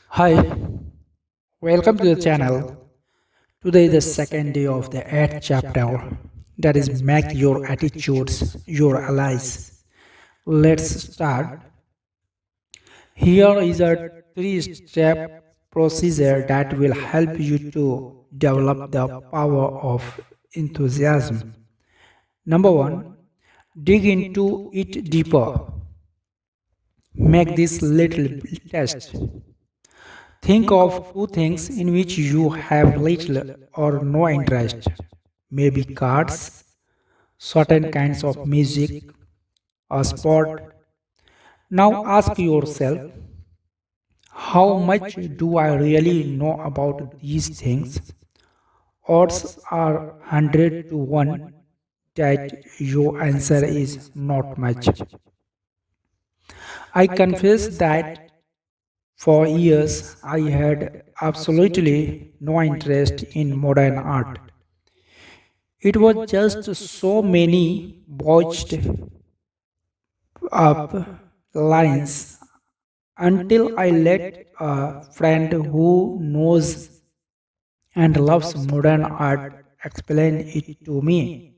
Hi, welcome to the channel. Today is the second day of the 8th chapter, that is make your attitudes your allies. Let's start. Here is a three-step procedure that will help you to develop the power of enthusiasm. Number 1, dig into it deeper. Make this little test. Think of two things in which you have little or no interest. Maybe cards, certain kinds of music, a sport. Now ask yourself, how much do I really know about these things? Odds are 100 to 1 that your answer is not much. I confess that for years I had absolutely no interest in modern art. It was just so many botched up lines until I let a friend who knows and loves modern art explain it to me.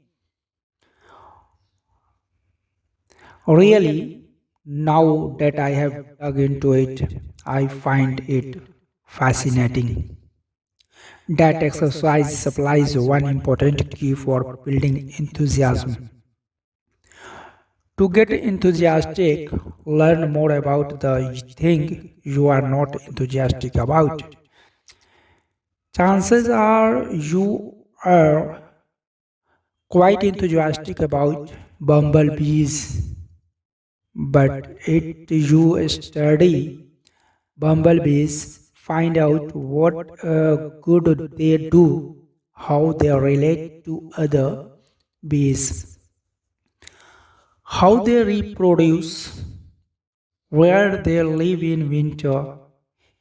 Really, now that I have dug into it, I find it fascinating. That exercise supplies one important key for building enthusiasm. To get enthusiastic, learn more about the thing you are not enthusiastic about. Chances are you are quite enthusiastic about bumblebees, but it you study bumblebees, find out what good they do, how they relate to other bees, how they reproduce, where they live in winter.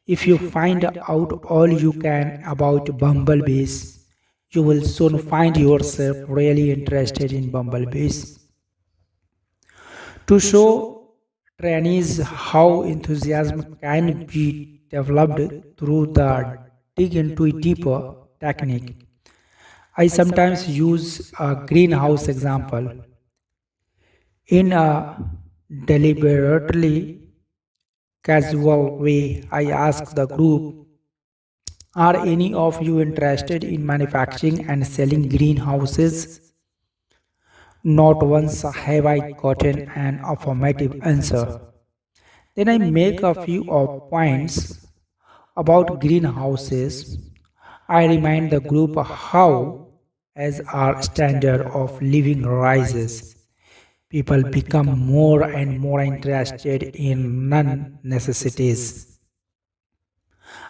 If you find out all you can about bumblebees, you will soon find yourself really interested in bumblebees. To show trainees how enthusiasm can be developed through the dig into it deeper technique, I sometimes use a greenhouse example. In a deliberately casual way, I ask the group, are any of you interested in manufacturing and selling greenhouses? Not once have I gotten an affirmative answer. Then I make a few points about greenhouses. I remind the group how, as our standard of living rises, people become more and more interested in non necessities.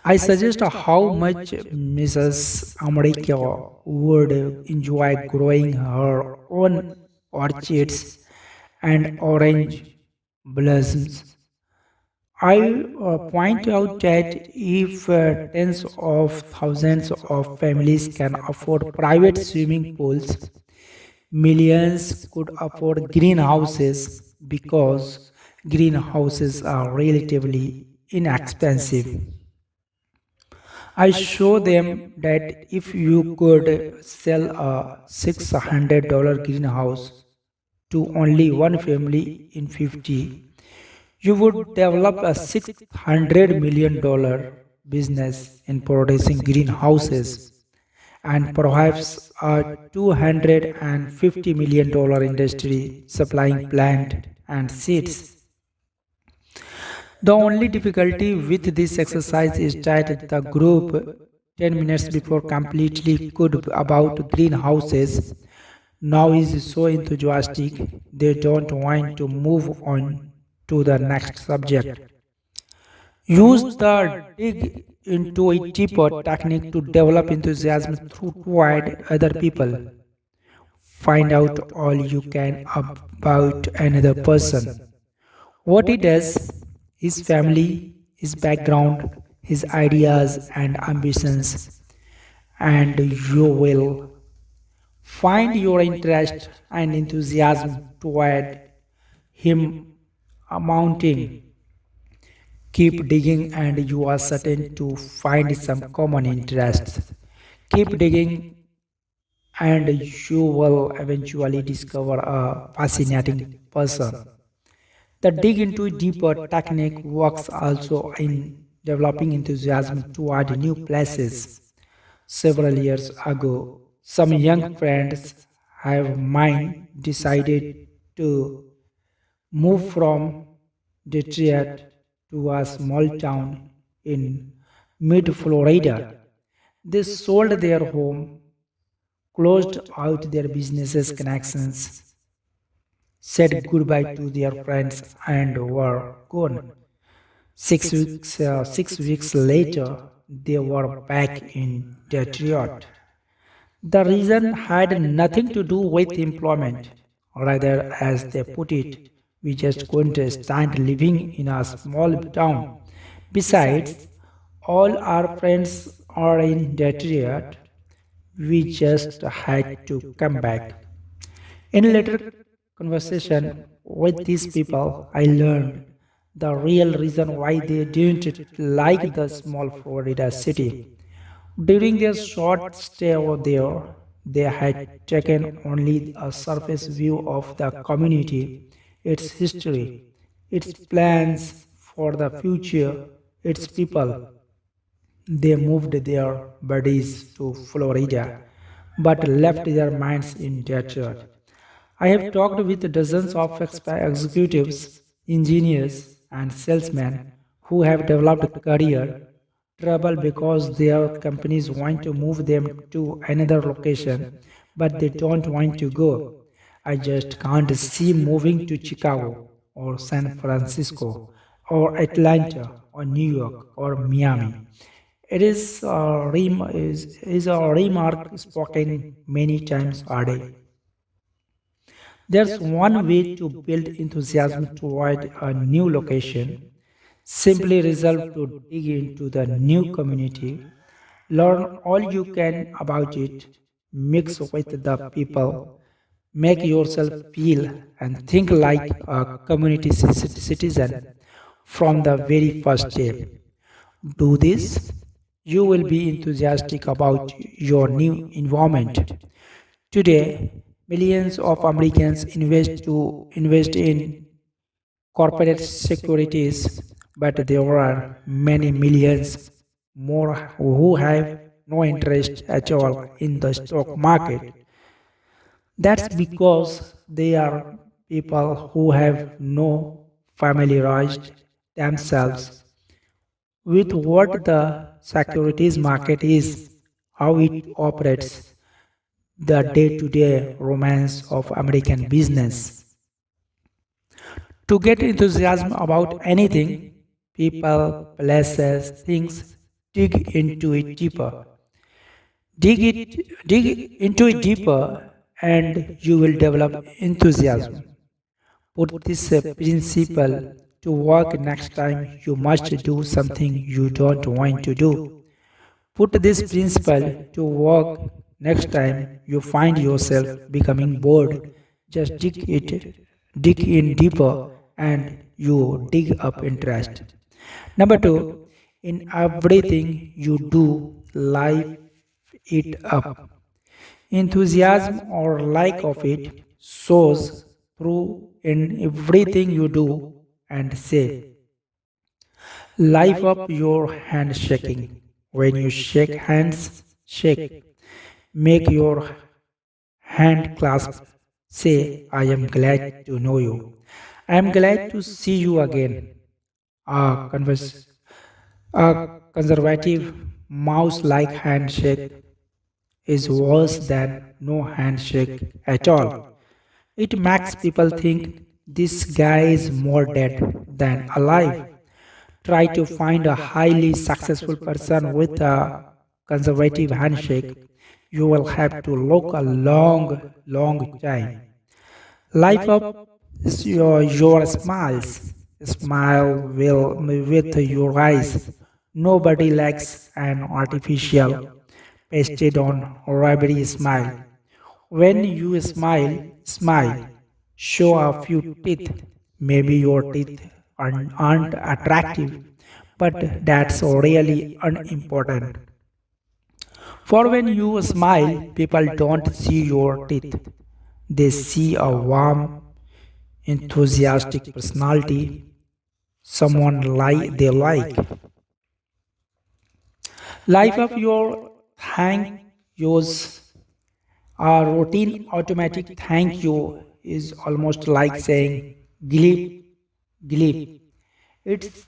I suggest how much Mrs. America would enjoy growing her own orchids and orange blossoms. I point out that if tens of thousands of families can afford private swimming pools, millions could afford greenhouses because greenhouses are relatively inexpensive. I show them that if you could sell a $600 greenhouse to only one family in 50, you would develop a $600 million business in producing greenhouses and perhaps a $250 million industry supplying plant and seeds. The only difficulty with this exercise is that the group 10 minutes before completely could about greenhouses now is so enthusiastic they don't want to move on to the next subject. Use the dig into a deeper technique to develop enthusiasm through toward other people. Find out all you can about another person. What he does, his family, his background, his ideas and ambitions, and you will find your interest and enthusiasm toward him mounting. Keep digging, and you are certain to find some common interests. Keep digging, and you will eventually discover a fascinating person. The dig into deeper technique works also in developing enthusiasm toward new places. Several years ago, some young friends of mine decided to move from Detroit to a small town in mid Florida. They sold their home, closed out their businesses connections, said goodbye to their friends, and were gone. 6 weeks later, they were back in Detroit. The reason had nothing to do with employment. Rather, as they put it, we just couldn't stand living in a small town. Besides, all our friends are in Detroit. We just had to come back. In later conversation with these people, I learned the real reason why they didn't like the small Florida city. During their short stay over there, they had taken only a surface view of the community, its history, its plans for the future, its people. They moved their bodies to Florida, but left their minds in Detroit. I have talked with dozens of executives, engineers, and salesmen who have developed career trouble because their companies want to move them to another location, but they don't want to go. I just can't see moving to Chicago or San Francisco or Atlanta or New York or Miami. It is a remark spoken many times a day. There's one way to build enthusiasm toward a new location. Simply resolve to dig into the new community, learn all you can about it, mix with the people, make yourself feel and think like a community citizen from the very first day. Do this, you will be enthusiastic about your new environment. Today, millions of Americans invest in corporate securities, but there are many millions more who have no interest at all in the stock market. That's because they are people who have no familiarized themselves with what the securities market is, how it operates, the day-to-day romance of American business. To get enthusiasm about anything, people, places, things, dig into it deeper. Dig into it deeper, and you will develop enthusiasm. Put this principle to work next time you must do something you don't want to do. Put this principle to work next time you find yourself becoming bored. Just dig in deeper, and you dig up interest. Number two, in everything you do, life it up. Enthusiasm or like of it shows through in everything you do and say. Life up your handshaking. When you shake hands, shake. Make your hand clasp. Say, I am glad to know you. I am glad to see you again. A, a conservative mouse like handshake is worse than no handshake at all. It makes people think this guy is more dead than alive. Try to find a highly successful person with a conservative handshake. You will have to look a long time. Life up is your smiles. Smile with your eyes. Nobody likes an artificial, pasted on rubbery smile. When you smile, smile. Show a few teeth. Maybe your teeth aren't attractive, but that's really unimportant. For when you smile, people don't see your teeth. They see a warm, enthusiastic personality, someone they like. Life of your thank yous, a routine automatic thank you is almost like saying gleep, gleep. It's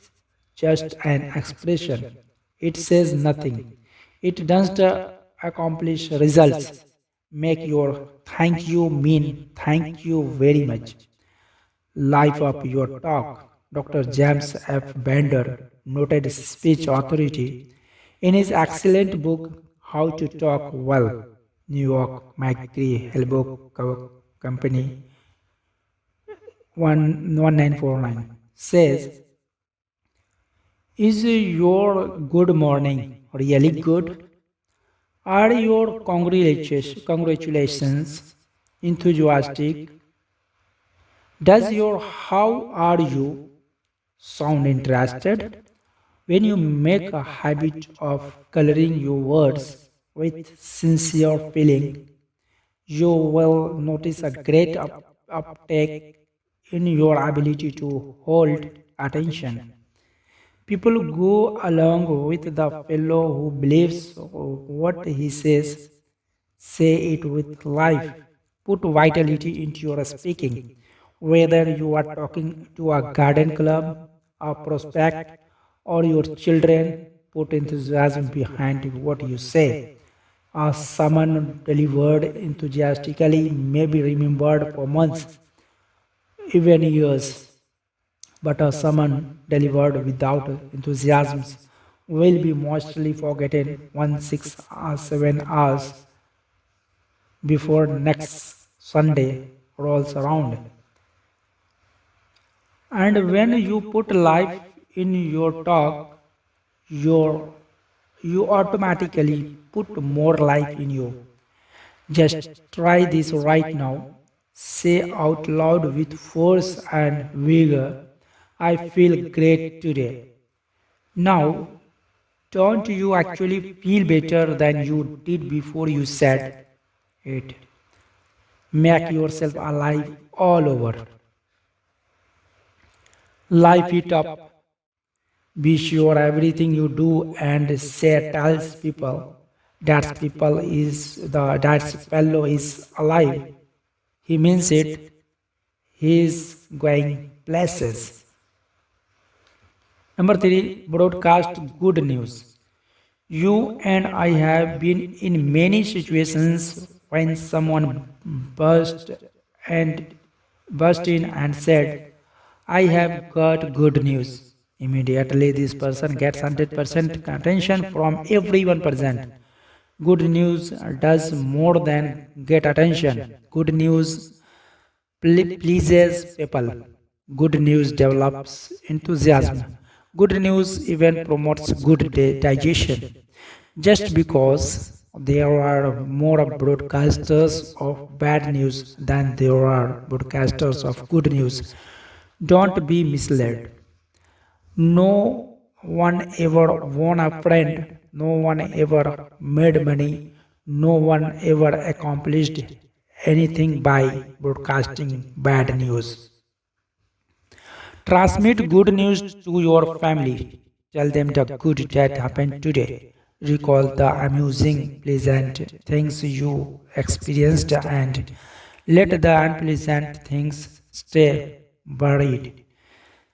just an expression. It says nothing. It doesn't accomplish results. Make your thank you mean thank you very much. Life of your talk. Dr. James F. Bender, noted speech authority, in his excellent book How to Talk Well, New York McGree Helbo Company 1949, says, is your good morning really good? Are your congratulations enthusiastic? Does your how are you sound interested? When you make a habit of coloring your words with sincere feeling, you will notice a great uptake in your ability to hold attention. People go along with the fellow who believes what he says, say it with life, put vitality into your speaking. Whether you are talking to a garden club, a prospect, or your children, put enthusiasm behind what you say. A sermon delivered enthusiastically may be remembered for months, even years. But a sermon delivered without enthusiasm will be mostly forgotten 7 hours before next Sunday rolls around. And when you put life in your talk, your you automatically put more life in you. Just try this right now. Say out loud with force and vigor, I feel great today. Now, don't you actually feel better than you did before you said it? Make yourself alive all over. Life it up. Be sure everything you do and say tells people that fellow is alive. He means it. He is going places. Number three, broadcast good news. You and I have been in many situations when someone burst and burst in and said, I have got good news. Immediately this person gets 100% attention from everyone present. Good news does more than get attention. Good news pleases people. Good news develops enthusiasm. Good news even promotes good digestion. Just because there are more broadcasters of bad news than there are broadcasters of good news, don't be misled. No one ever won a friend, no one ever made money, no one ever accomplished anything by broadcasting bad news. Transmit good news to your family. Tell them the good that happened today. Recall the amusing, pleasant things you experienced and let the unpleasant things stay buried.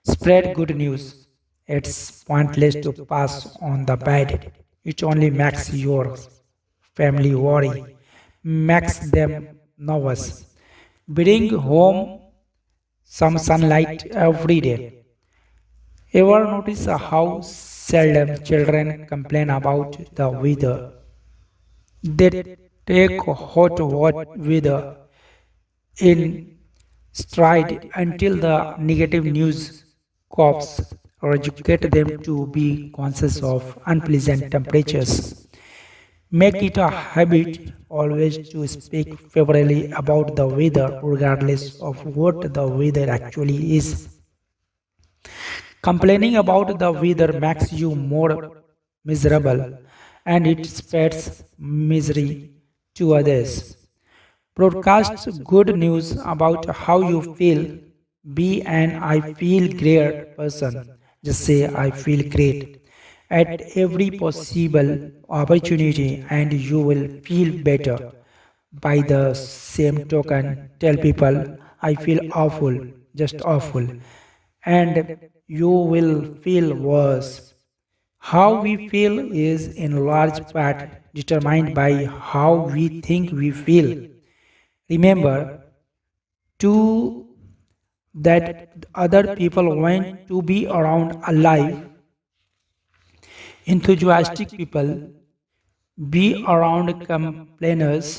Spread good news. It's pointless to pass on the bad. It only makes your family worry, makes them nervous. Bring home some sunlight every day. Ever notice how seldom children complain about the weather? They take hot weather in stride until the negative news cops or educate them to be conscious of unpleasant temperatures. Make it a habit always to speak favorably about the weather, regardless of what the weather actually is. Complaining about the weather makes you more miserable and it spreads misery to others. Broadcast good news about how you feel. Be an I feel great person. Just say I feel great at every possible opportunity and you will feel better. By the same token, tell people I feel awful, just awful, and you will feel worse. How we feel is in large part determined by how we think we feel. Remember, to that other people want to be around alive, enthusiastic people, be around complainers,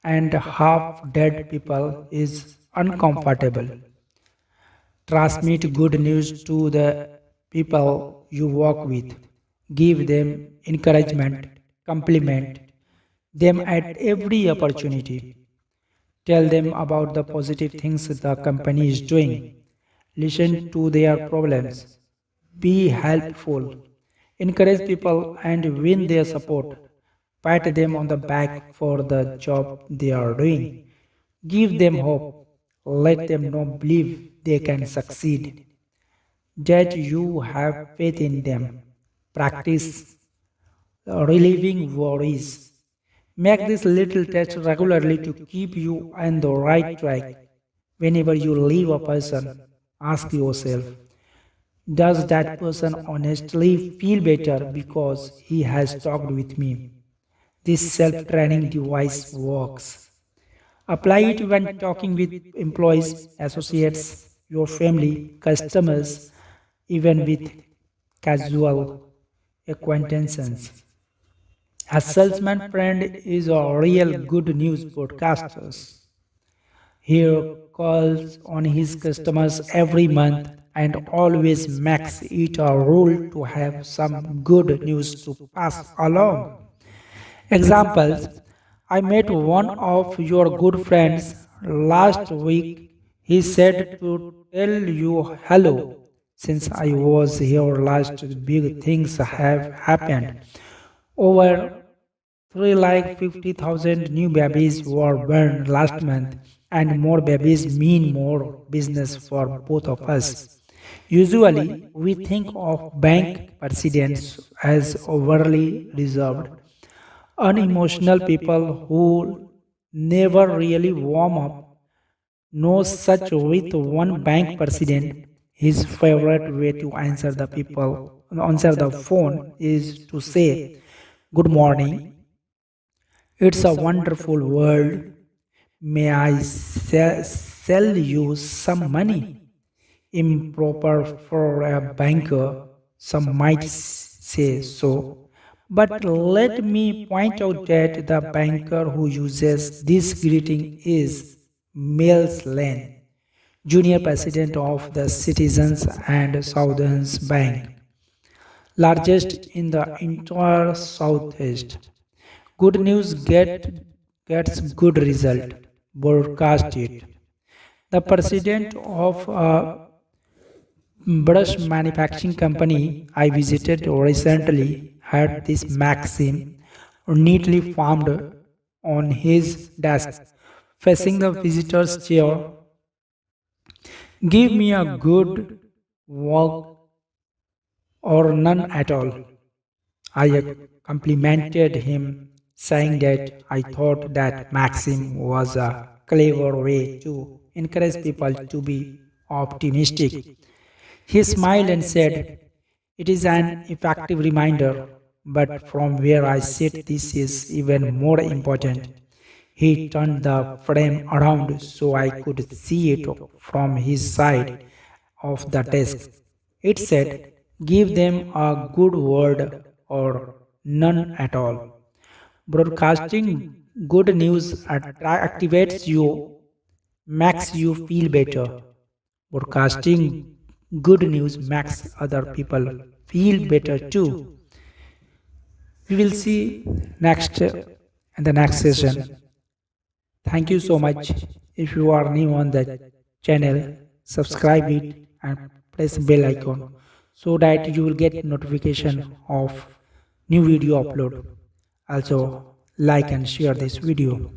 and half dead people is uncomfortable. Transmit good news to the people you work with. Give them encouragement, compliment them at every opportunity. Tell them about the positive things the company is doing. Listen to their problems. Be helpful. Encourage people and win their support. Pat them on the back for the job they are doing. Give them hope. Let them know believe they can succeed. That you have faith in them. Practice relieving worries. Make this little test regularly to keep you on the right track. Whenever you leave a person, ask yourself, does that person honestly feel better because he has talked with me? This self training device works. Apply it when talking with employees, associates, your family, customers, even with casual acquaintances. A salesman friend is a real good news podcaster. He calls on his customers every month and always makes it a rule to have some good news to pass along. Examples: I met one of your good friends last week. He said to tell you hello. Since I was here last, big things have happened. Over 350,000 new babies were born last month, and more babies mean more business for both of us. Usually, we think of bank presidents as overly reserved, unemotional people who never really warm up. No such with one bank president. His favorite way to answer the phone is to say, "Good morning. It's a wonderful world. May I sell you some money?" Improper for a banker, some might say so. But let me point out that the banker who uses this greeting is Mills Lane, junior president of the Citizens and Southern's Bank, largest in the entire Southeast. Good news gets good result. Broadcast it. The president of a brush manufacturing company I visited recently had this maxim neatly formed on his desk, facing the visitor's chair: "Give me a good work or none at all." I complimented him, saying that I thought that maxim was a clever way to encourage people to be optimistic. He smiled and said, "It is an effective reminder, but from where I sit, this is even more important." He turned the frame around so I could see it from his side of the desk. It said, "Give them a good word or none at all." Broadcasting good news activates you, makes you feel better. Broadcasting good news makes other people feel better too. We will see next in the next session. Thank you so much. If you are new on the channel, subscribe it and press bell icon so that you will get notification of new video upload. Also, like and share this video.